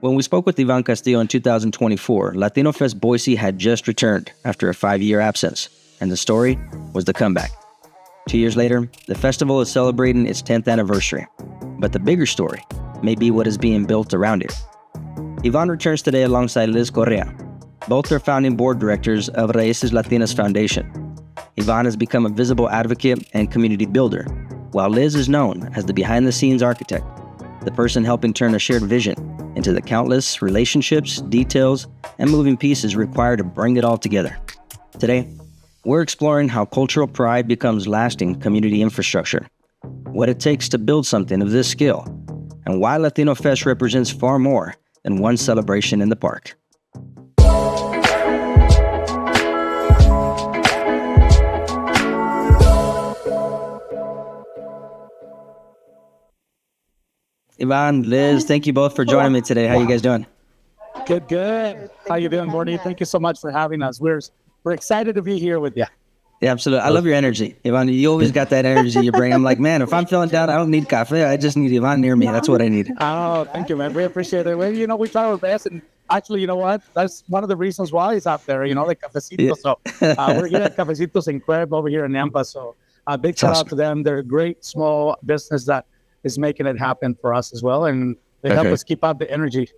When we spoke with Ivan Castillo in 2024, Latino Fest Boise had just returned after a 5-year absence, and the story was the comeback. 2 years later, the festival is celebrating its 10th anniversary, but the bigger story may be what is being built around it. Ivan returns today alongside Liz Correa. Both are founding board directors of Raíces Latinas Foundation. Ivan has become a visible advocate and community builder, while Liz is known as the behind-the-scenes architect, the person helping turn a shared vision into the countless relationships, details, and moving pieces required to bring it all together. Today, we're exploring how cultural pride becomes lasting community infrastructure, what it takes to build something of this scale, and why Latino Fest represents far more than one celebration in the park. Ivan, Liz, thank you both for joining me today. How you guys doing? Good. How you doing, Gordie? Thank you so much for having us. We're excited to be here with you. Yeah, absolutely. I love your energy. Ivan, you always got that energy you bring. I'm like, man, if I'm feeling down, I don't need cafe. I just need Ivan near me. That's what I need. Oh, thank you, man. We appreciate it. Well, we try our best. And actually, you know what? That's one of the reasons why it's out there, the cafecito. Yeah. So we're here at Cafecitos in Correa over here in Nampa. So big shout out to them. They're a great small business that is making it happen for us as well. And they help us keep up the energy.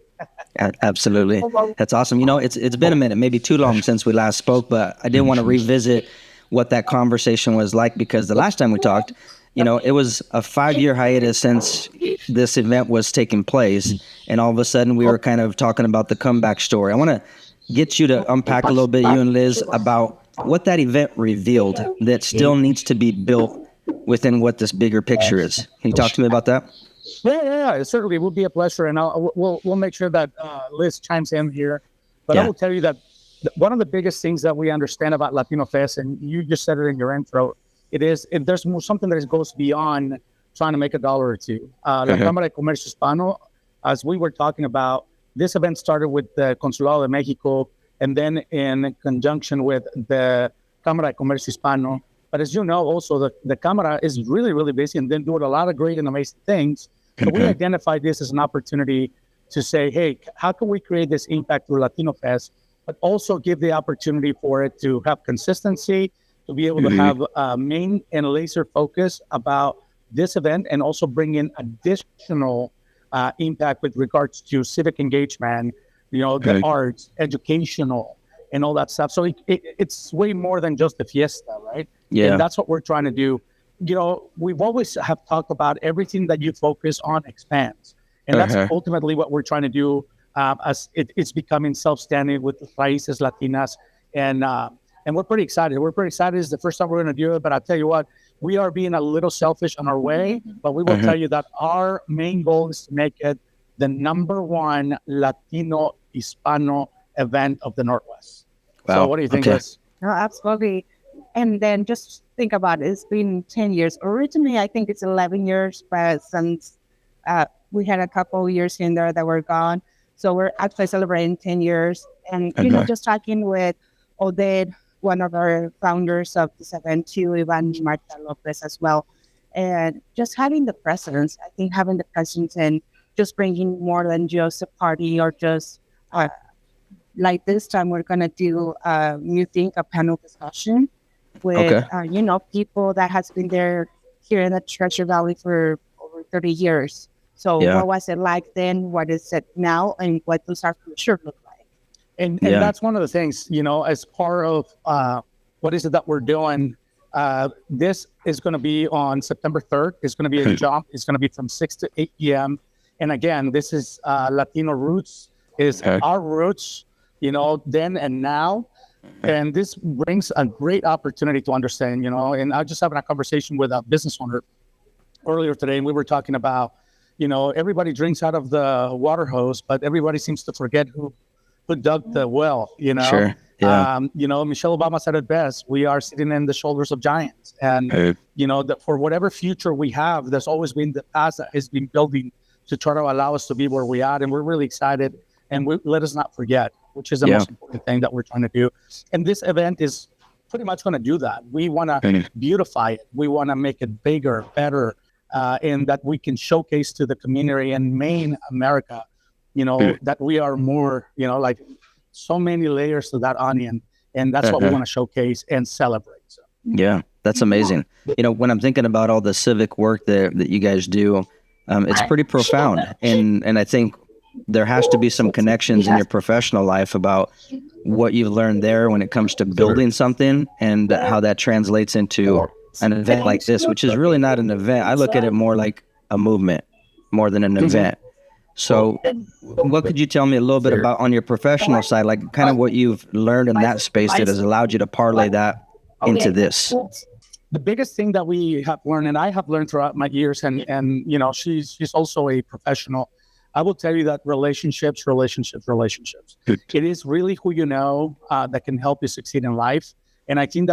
Absolutely. That's awesome. It's been a minute, maybe too long since we last spoke, but I did want to revisit what that conversation was like, because the last time we talked, it was a 5-year hiatus since this event was taking place. And all of a sudden we were kind of talking about the comeback story. I want to get you to unpack a little bit, you and Liz, about what that event revealed that still needs to be built within what this bigger picture is. Can you talk to me about that? Yeah. It certainly will be a pleasure. And we'll make sure that Liz chimes in here. But I will tell you that one of the biggest things that we understand about Latino Fest, and you just said it in your intro, there's something that goes beyond trying to make $1 or $2. La Cámara de Comercio Hispano, as we were talking about, this event started with the Consulado de Mexico, and then in conjunction with the Cámara de Comercio Hispano. But as you know, also the Cámara is really, really busy and then doing a lot of great and amazing things. So we identified this as an opportunity to say, hey, how can we create this impact through Latino Fest, but also give the opportunity for it to have consistency, to be able to have main and laser focus about this event, and also bring in additional impact with regards to civic engagement, the arts, educational, and all that stuff. So it's way more than just the fiesta, right? Yeah. And that's what we're trying to do. We've always have talked about everything that you focus on expands. And that's ultimately what we're trying to do as it's becoming self-standing with Raíces Latinas. And we're pretty excited. It's the first time we're going to do it. But I'll tell you what, we are being a little selfish on our way. But we will tell you that our main goal is to make it the #1 Latino Hispano event of the Northwest. Wow. So what do you think, Liz? No, absolutely. And then just think about it. It's been 10 years. Originally, I think it's 11 years, but since we had a couple of years in there that were gone. So we're actually celebrating 10 years. And, just talking with Oded, one of our founders of this event, too, Ivan Marta Lopez as well. And just having the presence, I think having the presence and just bringing more than just a party or just like this time, we're going to do a panel discussion with, people that has been there here in the Treasure Valley for over 30 years. So what was it like then? What is it now? And what does our future look like? And that's one of the things, as part of what is it that we're doing, this is going to be on September 3rd. It's going to be a jump. It's going to be from 6 to 8 p.m. And again, this is Latino Roots, is our roots, then and now. And this brings a great opportunity to understand, and I was just having a conversation with a business owner earlier today, and we were talking about, everybody drinks out of the water hose, but everybody seems to forget who dug the well, Sure. Yeah. Michelle Obama said it best. We are sitting in the shoulders of giants. And, that for whatever future we have, there's always been the past that has been building to try to allow us to be where we are. And we're really excited. And let us not forget, which is the most important thing that we're trying to do. And this event is pretty much going to do that. We want to beautify it. We want to make it bigger, better, and that we can showcase to the community in Maine, America, that we are more, like so many layers to that onion. And that's what we want to showcase and celebrate. So. Yeah, that's amazing. When I'm thinking about all the civic work that you guys do, it's pretty profound. And I think there has to be some connections in your professional life about what you've learned there when it comes to building something and how that translates into an event like this, which is really not an event. I look at it more like a movement more than an event. So what could you tell me a little bit about on your professional side, like kind of what you've learned in that space that has allowed you to parlay that into this? The biggest thing that we have learned, and I have learned throughout my years, and she's also a professional. I will tell you that relationships. It is really who you know that can help you succeed in life. And I think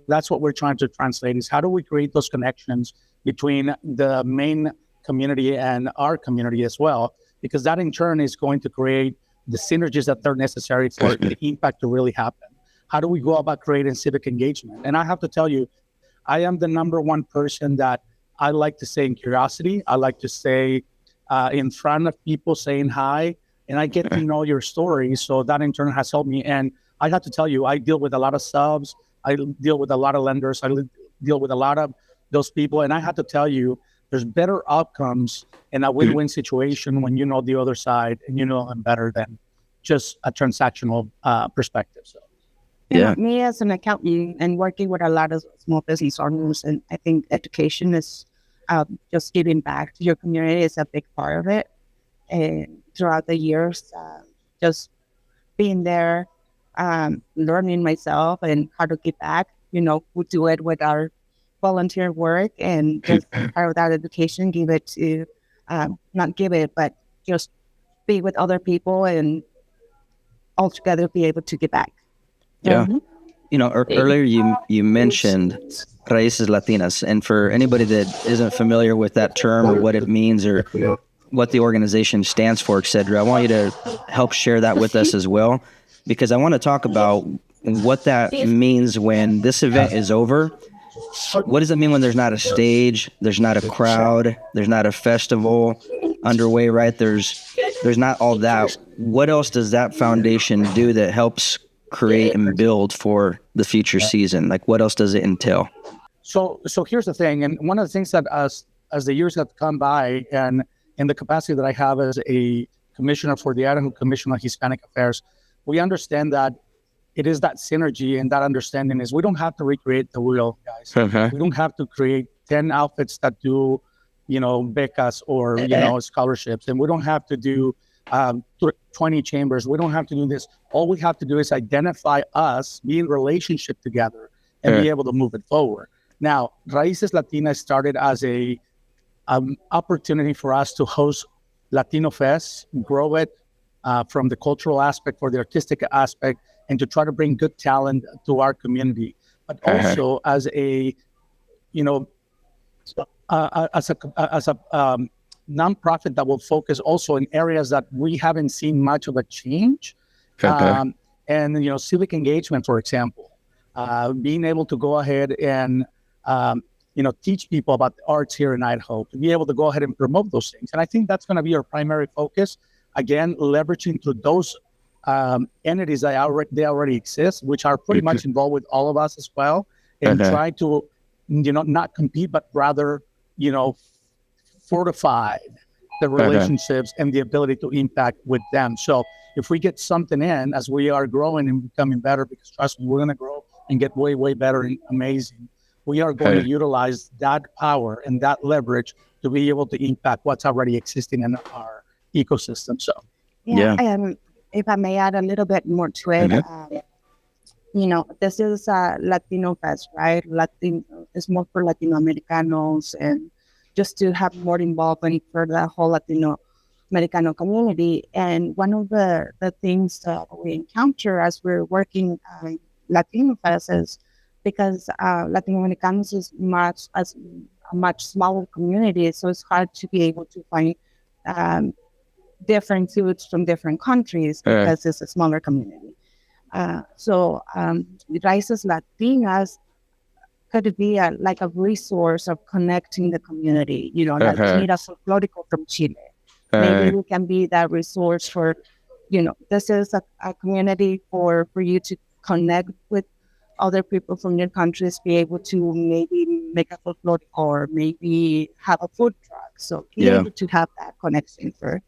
that's what we're trying to translate is how do we create those connections between the main community and our community as well, because that in turn is going to create the synergies that are necessary for the impact to really happen. How do we go about creating civic engagement? And I have to tell you, I am the number one person that I like to say in curiosity. I like to say in front of people saying hi, and I get to know your story. So that in turn has helped me. And I have to tell you, I deal with a lot of subs. I deal with a lot of lenders. I deal with a lot of those people. And I have to tell you, there's better outcomes in a win-win situation when you know the other side and you know them better than just a transactional perspective. So, me as an accountant and working with a lot of small business owners, and I think education is just giving back to your community is a big part of it. And throughout the years, just being there, learning myself and how to give back. We do it with our volunteer work and just part of that education, give it to, not give it, but just be with other people and altogether be able to give back. Yeah. Earlier you mentioned Raíces Latinas, and for anybody that isn't familiar with that term or what it means or what the organization stands for, etc., I want you to help share that with us as well, because I want to talk about what that means when this event is over. What does it mean when there's not a stage, there's not a crowd, there's not a festival underway, right? There's not all that. What else does that foundation do that helps create and build for the future season? Like, what else does it entail? So here's the thing, and one of the things that as the years have come by, and in the capacity that I have as a commissioner for the Idaho Commission on Hispanic Affairs, we understand that it is that synergy and that understanding is we don't have to recreate the wheel, guys. We don't have to create 10 outfits that do, becas or, scholarships. And we don't have to do 20 chambers. We don't have to do this. All we have to do is identify us, be in relationship together, and be able to move it forward. Now, Raíces Latinas started as a opportunity for us to host Latino Fest, grow it from the cultural aspect for the artistic aspect, and to try to bring good talent to our community, but also as a, as a nonprofit that will focus also in areas that we haven't seen much of a change, and civic engagement, for example, being able to go ahead and teach people about the arts here in Idaho, to be able to go ahead and promote those things, and I think that's going to be our primary focus. Again, leveraging through those entities that already exist, which are pretty much involved with all of us as well, and try to, not compete, but rather, fortify the relationships and the ability to impact with them. So if we get something in as we are growing and becoming better, because trust me, we're going to grow and get way, way better and amazing, we are going to utilize that power and that leverage to be able to impact what's already existing in our ecosystem. So, if I may add a little bit more to it, this is Latino Fest, right? It's more for Latino Americanos, and just to have more involvement for the whole Latino Americano community. And one of the things that we encounter as we're working Latino Fest is because Latino Americanos is a much smaller community, so it's hard to be able to find different foods from different countries because it's a smaller community. So Raíces Latinas could be like a resource of connecting the community. Latinas folklórico from Chile, Maybe we can be that resource for, this is a community for you to connect with other people from your countries, be able to maybe make a folklore or maybe have a food truck. So be able to have that connection for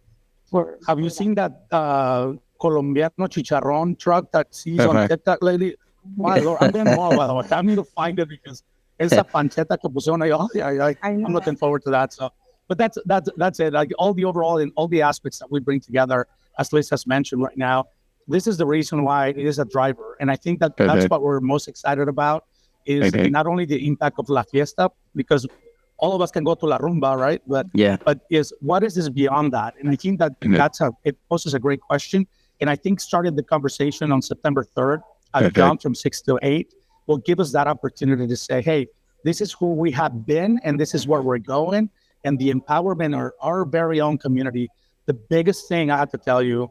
have you seen that Colombiano chicharrón truck that sees on TikTok lately? My Lord, I'm getting more, by the way. I need to find it because it's a panceta que pusieron ahí. I'm looking forward to that. So, but that's it. Like all the overall and all the aspects that we bring together, as Liz has mentioned right now, this is the reason why it is a driver. And I think that that's what we're most excited about is not only the impact of La Fiesta, because all of us can go to La Rumba, right? But what is this beyond that? And I think that it poses a great question. And I think starting the conversation on September 3rd, down from 6 to 8, will give us that opportunity to say, hey, this is who we have been and this is where we're going. And the empowerment of our very own community. The biggest thing I have to tell you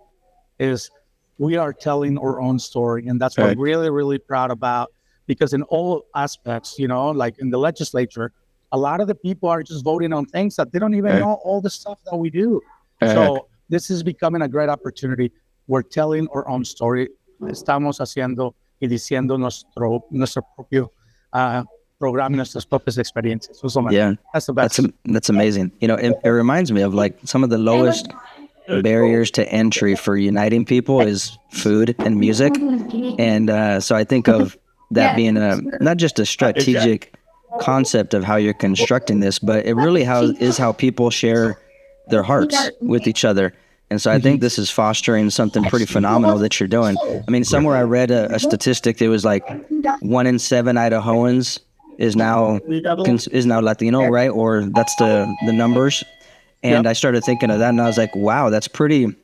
is we are telling our own story. And that's what I'm really, really proud about, because in all aspects, like in the legislature, a lot of the people are just voting on things that they don't even know all the stuff that we do. So this is becoming a great opportunity. We're telling our own story. Estamos haciendo y diciendo nuestro propio programa, nuestras propias experiencias. So that's the best. That's amazing. It reminds me of like some of the lowest barriers to entry for uniting people is food and music. And so I think of that being not just a strategic concept of how you're constructing this, but it really is how people share their hearts with each other. And so I think this is fostering something pretty phenomenal that you're doing. I mean, somewhere I read a statistic that was like 1 in 7 Idahoans is now Latino, right? Or that's the numbers. And I started thinking of that, and I was like, wow, that's pretty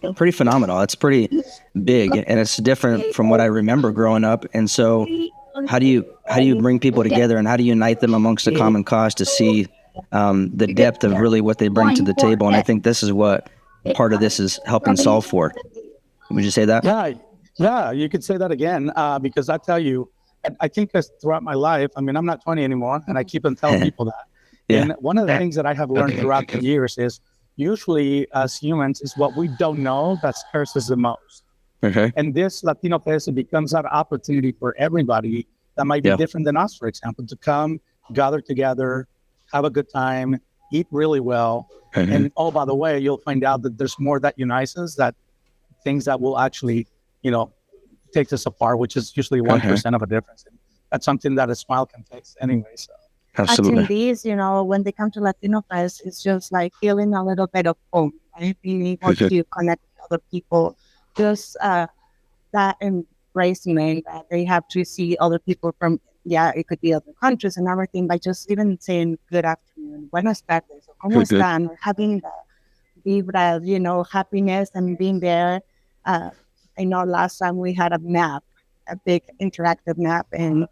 phenomenal. That's pretty big, and it's different from what I remember growing up. And so how do you bring people together, and how do you unite them amongst a common cause to see the depth of really what they bring to the table? And I think this is what part of this is helping solve for. Would you say that? Yeah, you could say that again, because I tell you, I think that throughout my life, I mean, I'm not 20 anymore, and I keep on telling people that. And one of the things that I have learned throughout the years is usually as humans is what we don't know that scares us the most. And this Latino Fest becomes that opportunity for everybody that might be different than us, for example, to come, gather together, have a good time, eat really well. And by the way, you'll find out that there's more that unites us, that things that will actually, take us apart, which is usually 1% of a difference. And that's something that a smile can fix anyway. So. Absolutely. Attendees, when they come to Latino Fest, it's just like feeling a little bit of home, right? Being able to connect with other people. Just that embracement that they have to see other people from, it could be other countries and everything, by just even saying good afternoon, buenas tardes, or cómo están, or having the vibra, happiness and being there. I know last time we had a map, a big interactive map, and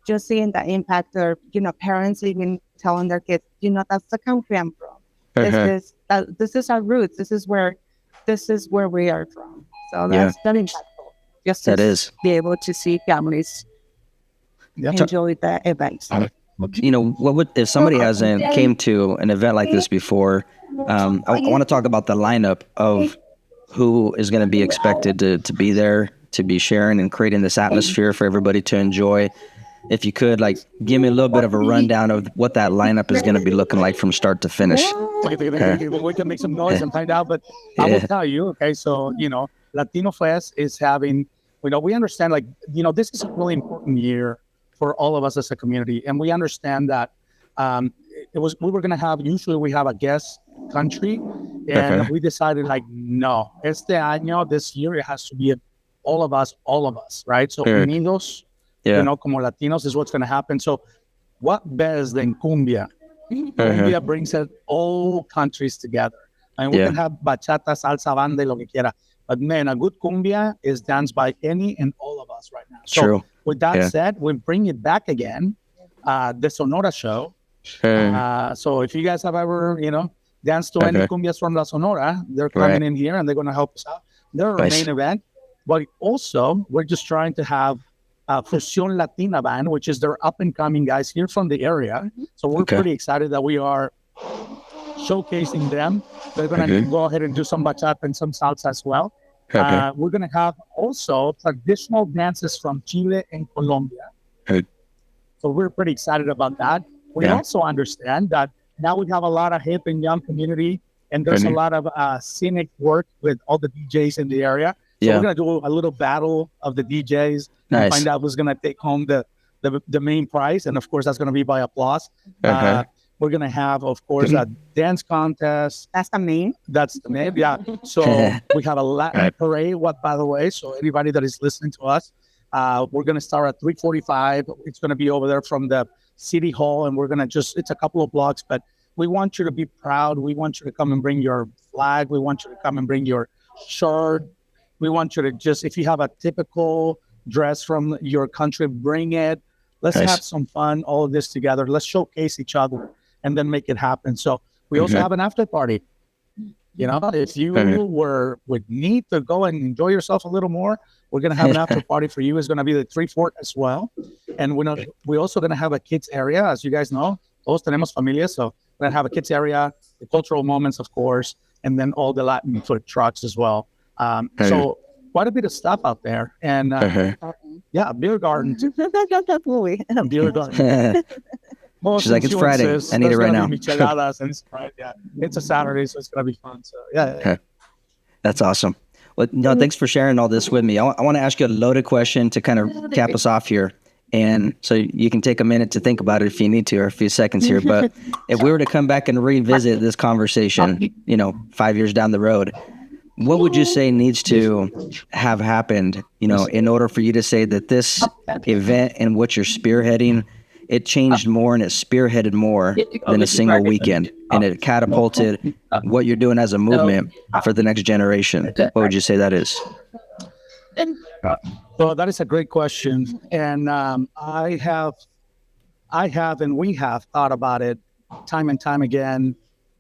just seeing the impact of, parents even telling their kids, that's the country I'm from. This is our roots. This is where we are from. So that's very impactful. Just to be able to see families enjoy the events. What would, if somebody hasn't came to an event like this before, I want to talk about the lineup of who is going to be expected to be there, to be sharing and creating this atmosphere for everybody to enjoy. If you could, give me a little bit of a rundown of what that lineup is going to be looking like from start to finish. We can make some noise and find out, but I will tell you, okay, so, Latino Fest is having, we understand, this is a really important year for all of us as a community, and we understand that we were going to have, usually we have a guest country, and we decided, no, this year, it has to be all of us, right? So, unidos, como Latinos is what's going to happen. So what better than cumbia? Cumbia brings all countries together. And we can have bachata, salsa, banda, lo que quiera. But man, a good cumbia is danced by any and all of us right now. So with that said, we bring it back again, the Sonora Show. So if you guys have ever, danced to any cumbias from La Sonora, they're coming in here and they're going to help us out. They're our main event. But also, we're just trying to have Fusión Latina Band, which is their up-and-coming guys here from the area. So we're pretty excited that we are showcasing them. They're going to go ahead and do some bachata and some salsa as well. We're going to have also traditional dances from Chile and Colombia. So we're pretty excited about that. We also understand that now we have a lot of hip and young community, and there's a lot of scenic work with all the DJs in the area. So we're going to do a little battle of the DJs and find out who's going to take home the main prize. And of course, that's going to be by applause. We're going to have, of course, a dance contest. That's the main? That's the main, yeah. So we have a Latin parade, by the way. So anybody that is listening to us, we're going to start at 3:45. It's going to be over there from the City Hall. And we're going to it's a couple of blocks, but we want you to be proud. We want you to come and bring your flag. We want you to come and bring your shirt. We want you to if you have a typical dress from your country, bring it. Let's have some fun, all of this together. Let's showcase each other and then make it happen. So we also have an after party. You know, if you would need to go and enjoy yourself a little more, we're going to have an after party for you. It's going to be the 3-4 as well. And we're also going to have a kids area, as you guys know. Todos tenemos familias, so we're going to have a kids area, the cultural moments, of course, and then all the Latin food trucks as well. So quite a bit of stuff out there. And beer garden. Beer garden. She's like, it's Friday. I need it right now. It's a Saturday, so it's going to be fun. So That's awesome. Well, no, thanks for sharing all this with me. I want to ask you a loaded question to kind of cap us off here. And so you can take a minute to think about it if you need to, or a few seconds here. But if we were to come back and revisit this conversation, 5 years down the road, what would you say needs to have happened, in order for you to say that this event and what you're spearheading, it changed more and it spearheaded more than a single weekend, and it catapulted what you're doing as a movement for the next generation? What would you say that is? Well, that is a great question. And I have and we have thought about it time and time again.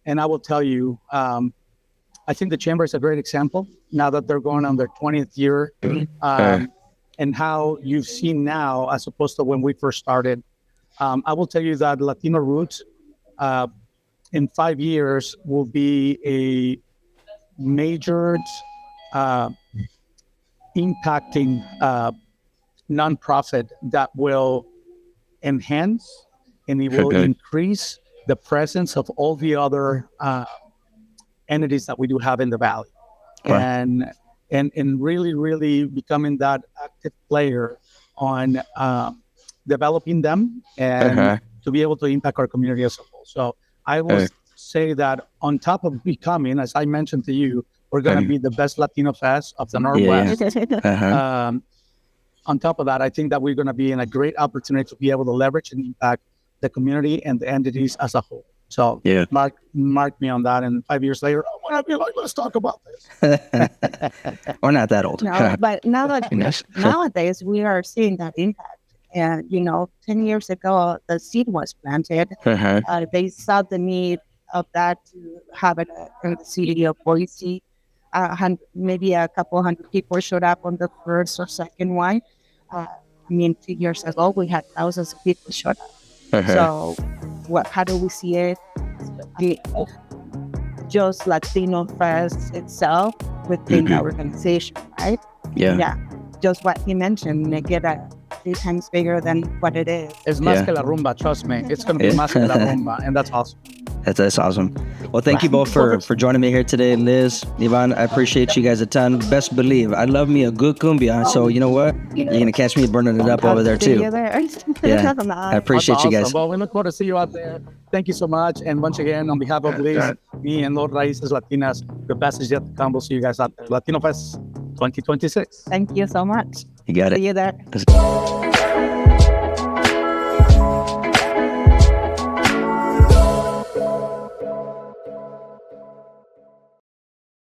And I will tell you, I think the Chamber is a great example now that they're going on their 20th year, and how you've seen now as opposed to when we first started. I will tell you that Latino Roots in 5 years will be a major impacting nonprofit that will enhance and it will increase the presence of all the other entities that we do have in the Valley. And really, really becoming that active player on developing them and to be able to impact our community as a whole. So I will say that on top of becoming, as I mentioned to you, we're going to be the best Latino Fest of the Northwest. On top of that, I think that we're going to be in a great opportunity to be able to leverage and impact the community and the entities as a whole. So mark me on that. And 5 years later, I'm going to be like, let's talk about this. We're not that old. No, but nowadays we are seeing that impact. And, 10 years ago, the seed was planted. They saw the need of that to have it in the city of Boise. Maybe a couple hundred people showed up on the first or second one. 2 years ago, we had thousands of people showed up. So how do we see it? Just Latino Fest itself within the organization, right? Yeah. Just what he mentioned, make it 3 times bigger than what it is. It's más que la rumba, trust me. It's going to be más que la rumba, and that's awesome. That's awesome. Well, thank you both for joining me here today. Liz, Ivan, I appreciate you guys a ton. Best believe, I love me a good cumbia. So you know what? You're going to catch me burning it up over there too. Yeah, I appreciate you guys. Well, we look forward to see you out there. Thank you so much. And once again, on behalf of Liz, me and Lord Raíces Latinas, the best is yet to come. We'll see you guys out there. Latino Fest 2026. Thank you so much. You got it. See you there.